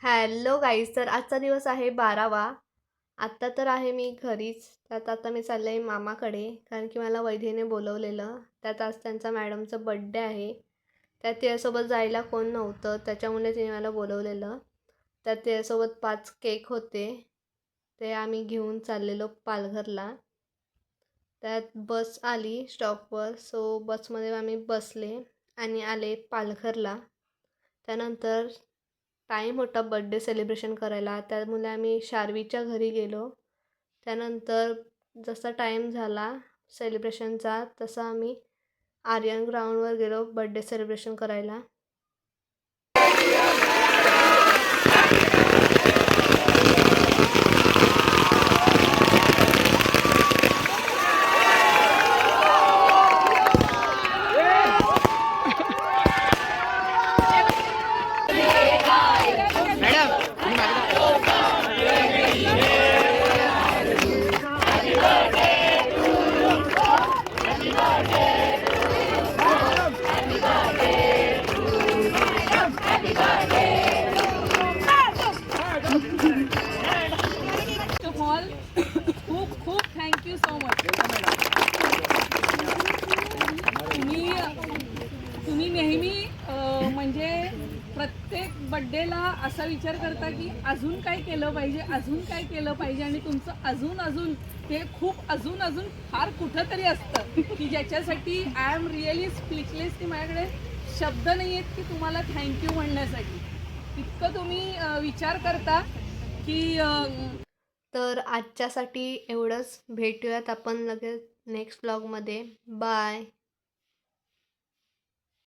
Hello guys, तर आजचा दिवस आहे 12वा. आत्ता तर आहे मी घरीच. त्यात आता मी चालले आहे मामाकडे, कारण की मला वैदीने बोलवलेलं. त्यात आज त्यांचा मॅडमचा बड्डे आहे. त्यात तिच्यासोबत जायला कोण नव्हतं, त्याच्यामुळे तिने मला बोलवलेलं. त्यात तिच्यासोबत 5 केक होते. ते आम्ही घेऊन चाललेलो पालघरला. त्यात बस आली स्टॉपवर, सो बसमध्ये आम्ही बसले आणि आले पालघरला. त्यानंतर टाईम होता बड्डे सेलिब्रेशन करायला, त्यामुळे आम्ही शार्वीच्या घरी गेलो. त्यानंतर जसा टाईम झाला सेलिब्रेशनचा, तसा आम्ही आर्यन ग्राउंडवर गेलो बड्डे सेलिब्रेशन करायला. खूप खूप थँक्यू सो मच. तुम्ही नेहमी म्हणजे प्रत्येक बड्डेला असा विचार करता की अजून काय केलं पाहिजे, अजून काय केलं पाहिजे, आणि तुमचं अजून ते खूप अजून फार कुठंतरी असतं की ज्याच्यासाठी आय एम रिअली स्पीचलेस, की माझ्याकडे शब्द नाही आहेत की तुम्हाला थँक्यू म्हणण्यासाठी. इतकं तुम्ही विचार करता की तर आजच्यासाठी एवढंच. भेटूयात आपण लगेच नेक्स्ट ब्लॉगमध्ये. बाय.